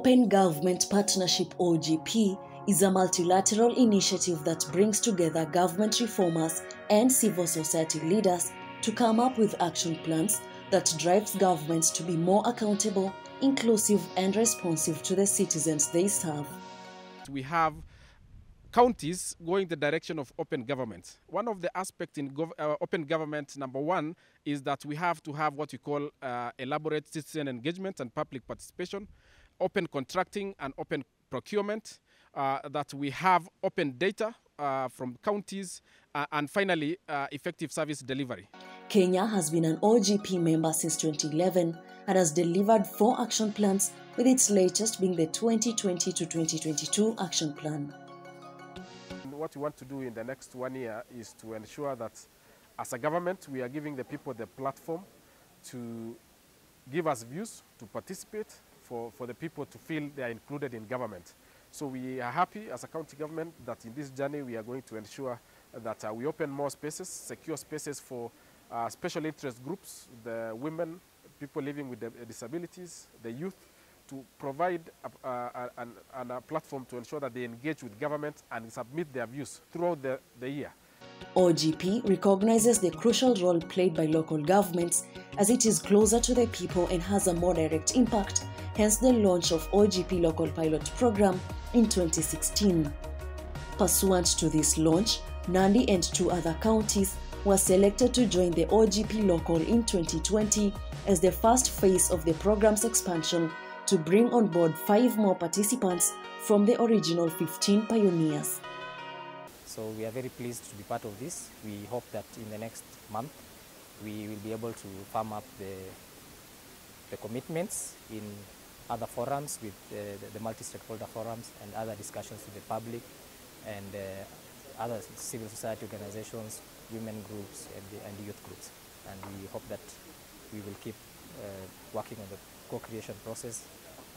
Open Government Partnership OGP is a multilateral initiative that brings together government reformers and civil society leaders to come up with action plans that drives governments to be more accountable, inclusive and responsive to the citizens they serve. We have counties going the direction of open government. One of the aspects in open government, number one, is that we have to have what we call elaborate citizen engagement and public participation, open contracting and open procurement, that we have open data from counties, and finally, effective service delivery. Kenya has been an OGP member since 2011 and has delivered 4 action plans, with its latest being the 2020 to 2022 action plan. What we want to do in the next 1 year is to ensure that as a government we are giving the people the platform to give us views, to participate, for the people to feel they are included in government. So we are happy as a county government that in this journey we are going to ensure that we open more spaces, secure spaces for special interest groups, the women, people living with disabilities, the youth, to provide a platform to ensure that they engage with government and submit their views throughout the year. OGP recognizes the crucial role played by local governments as it is closer to the people and has a more direct impact, hence the launch of OGP Local Pilot Program in 2016. Pursuant to this launch, Nandi and 2 other counties were selected to join the OGP Local in 2020 as the first phase of the program's expansion to bring on board 5 more participants from the original 15 pioneers. So we are very pleased to be part of this. We hope that in the next month we will be able to firm up the commitments in other forums with the multi-stakeholder forums and other discussions with the public and other civil society organizations, women groups and youth groups. And we hope that we will keep working on the co-creation process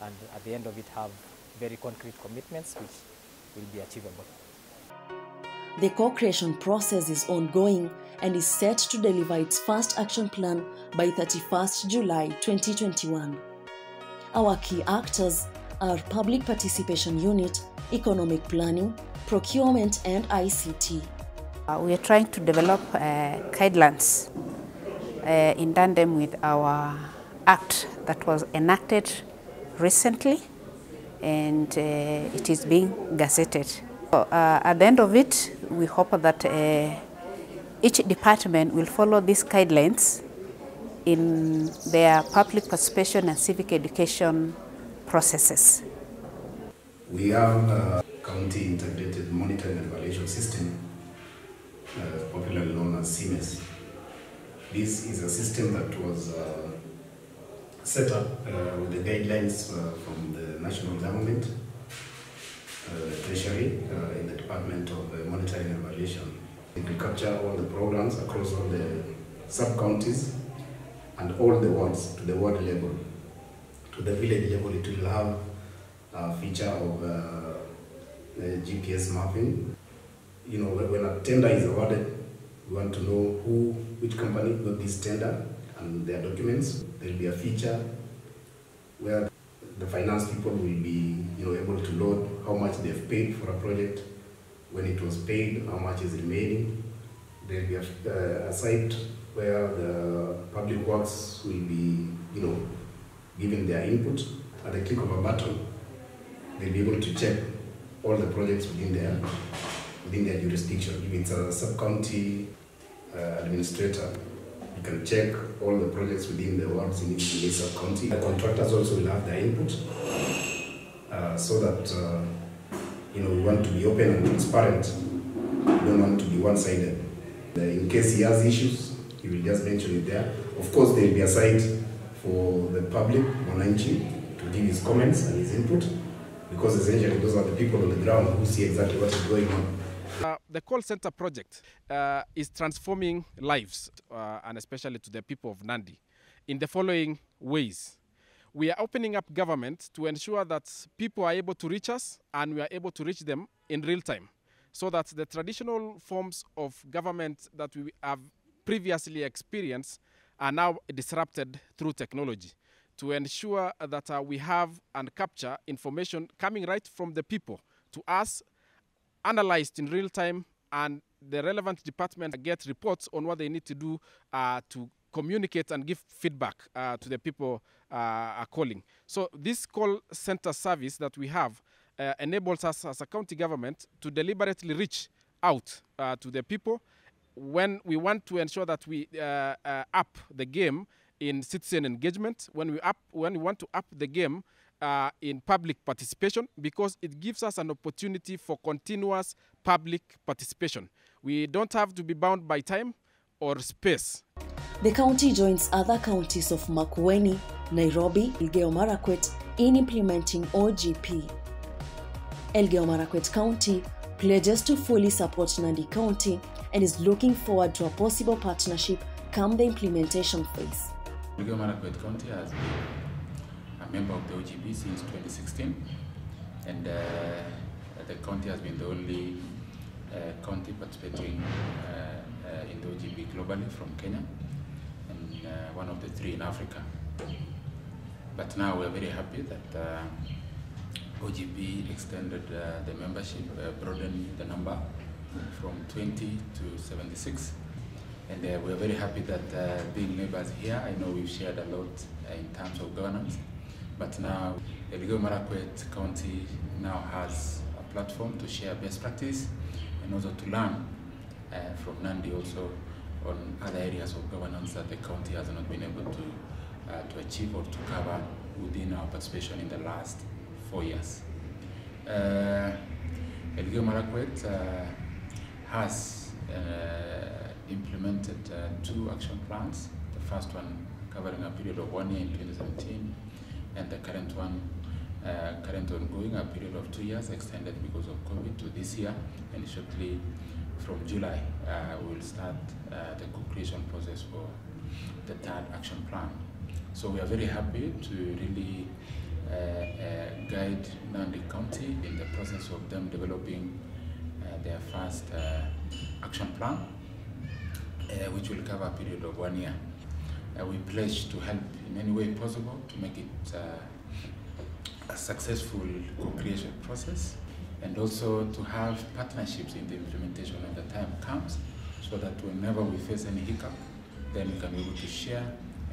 and at the end of it have very concrete commitments which will be achievable. The co-creation process is ongoing and is set to deliver its first action plan by 31st July 2021. Our key actors are Public Participation Unit, Economic Planning, Procurement and ICT. We are trying to develop guidelines in tandem with our act that was enacted recently, and it is being gazetted. At the end of it, we hope that each department will follow these guidelines in their public participation and civic education processes. We have a County Integrated Monitoring and Evaluation System, popularly known as CMES. This is a system that was set up with the guidelines from the national government, the Treasury, in the Department of Monitoring and Evaluation. It will capture all the programs across all the sub-counties and all the wards to the ward level. To the village level, it will have a feature of GPS mapping. You know, when a tender is awarded, we want to know which company got this tender and their documents. There will be a feature where the finance people will be, able to load how much they've paid for a project, when it was paid, how much is remaining. There will be a site where the public works will be, giving their input. At the click of a button, they'll be able to check all the projects within their jurisdiction. If it's a sub-county administrator, you can check all the projects within the wards in each sub-county. The contractors also will have their input, so that we want to be open and transparent. We don't want to be one-sided. In case he has issues, he will just mention it there. Of course, there will be a site for the public, Mwananchi, to give his comments and his input, because essentially those are the people on the ground who see exactly what is going on. The call center project is transforming lives, and especially to the people of Nandi, in the following ways. We are opening up government to ensure that people are able to reach us and we are able to reach them in real time, so that the traditional forms of government that we have previously experienced are now disrupted through technology. to ensure that we have and capture information coming right from the people to us, analyzed in real time, and the relevant departments get reports on what they need to do to communicate and give feedback to the people are calling. So this call center service that we have enables us as a county government to deliberately reach out to the people when we want to ensure that we up the game in citizen engagement, when we want to up the game in public participation, because it gives us an opportunity for continuous public participation. We don't have to be bound by time or space. The county joins other counties of Makueni, Nairobi, Elgeyo Marakwet in implementing OGP. Elgeyo Marakwet County pledges to fully support Nandi County and is looking forward to a possible partnership come the implementation phase. Elgeyo Marakwet County has been a member of the OGP since 2016, and the county has been the only county participating in the OGP globally from Kenya, and one of the 3 in Africa. But now we are very happy that OGP extended the membership, broadened the number from 20 to 76. And we are very happy that being neighbors here, I know we've shared a lot in terms of governance, but now Elgeyo Marakwet County now has a platform to share best practice and also to learn from Nandi also on other areas of governance that the county has not been able to achieve or to cover within our participation in the last 4 years. Elgeyo Marakwet has implemented 2 action plans. The first one covering a period of 1 year in 2017, and the current one, current ongoing, a period of 2 years extended because of COVID to this year, and shortly from July we will start the co-creation process for the 3rd action plan. So we are very happy to really guide Nandi County in the process of them developing their first action plan, which will cover a period of 1 year. We pledge to help in any way possible to make it a successful co-creation process, and also to have partnerships in the implementation when the time comes, so that whenever we face any hiccup, then we can be able to share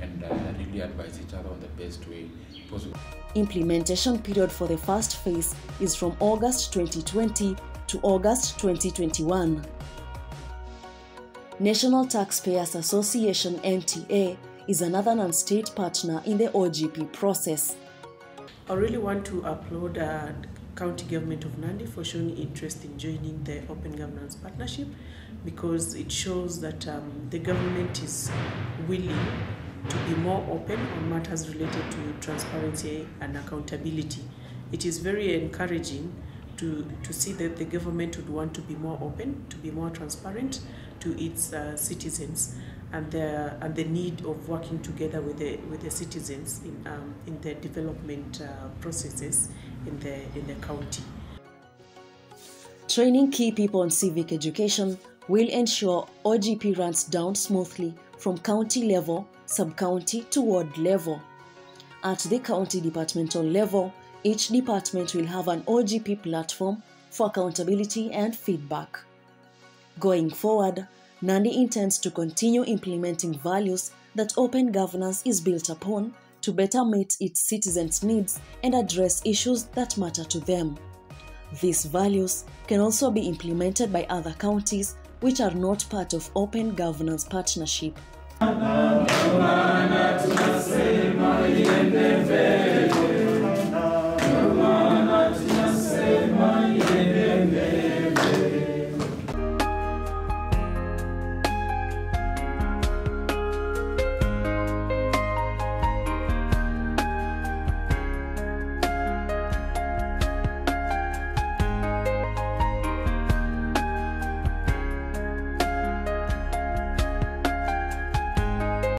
and really advise each other on the best way possible. Implementation period for the first phase is from August 2020 to August 2021. National Taxpayers Association (NTA) is another non-state partner in the OGP process. I really want to applaud the County Government of Nandi for showing interest in joining the Open Governance Partnership, because it shows that the government is willing to be more open on matters related to transparency and accountability. It is very encouraging to see that the government would want to be more open, to be more transparent to its citizens, and the need of working together with the citizens in the development processes in the county. Training key people on civic education will ensure OGP runs down smoothly from county level, sub-county to ward level. At the county departmental level, each department will have an OGP platform for accountability and feedback. Going forward, Nandi intends to continue implementing values that open governance is built upon to better meet its citizens' needs and address issues that matter to them. These values can also be implemented by other counties which are not part of Open Governance Partnership.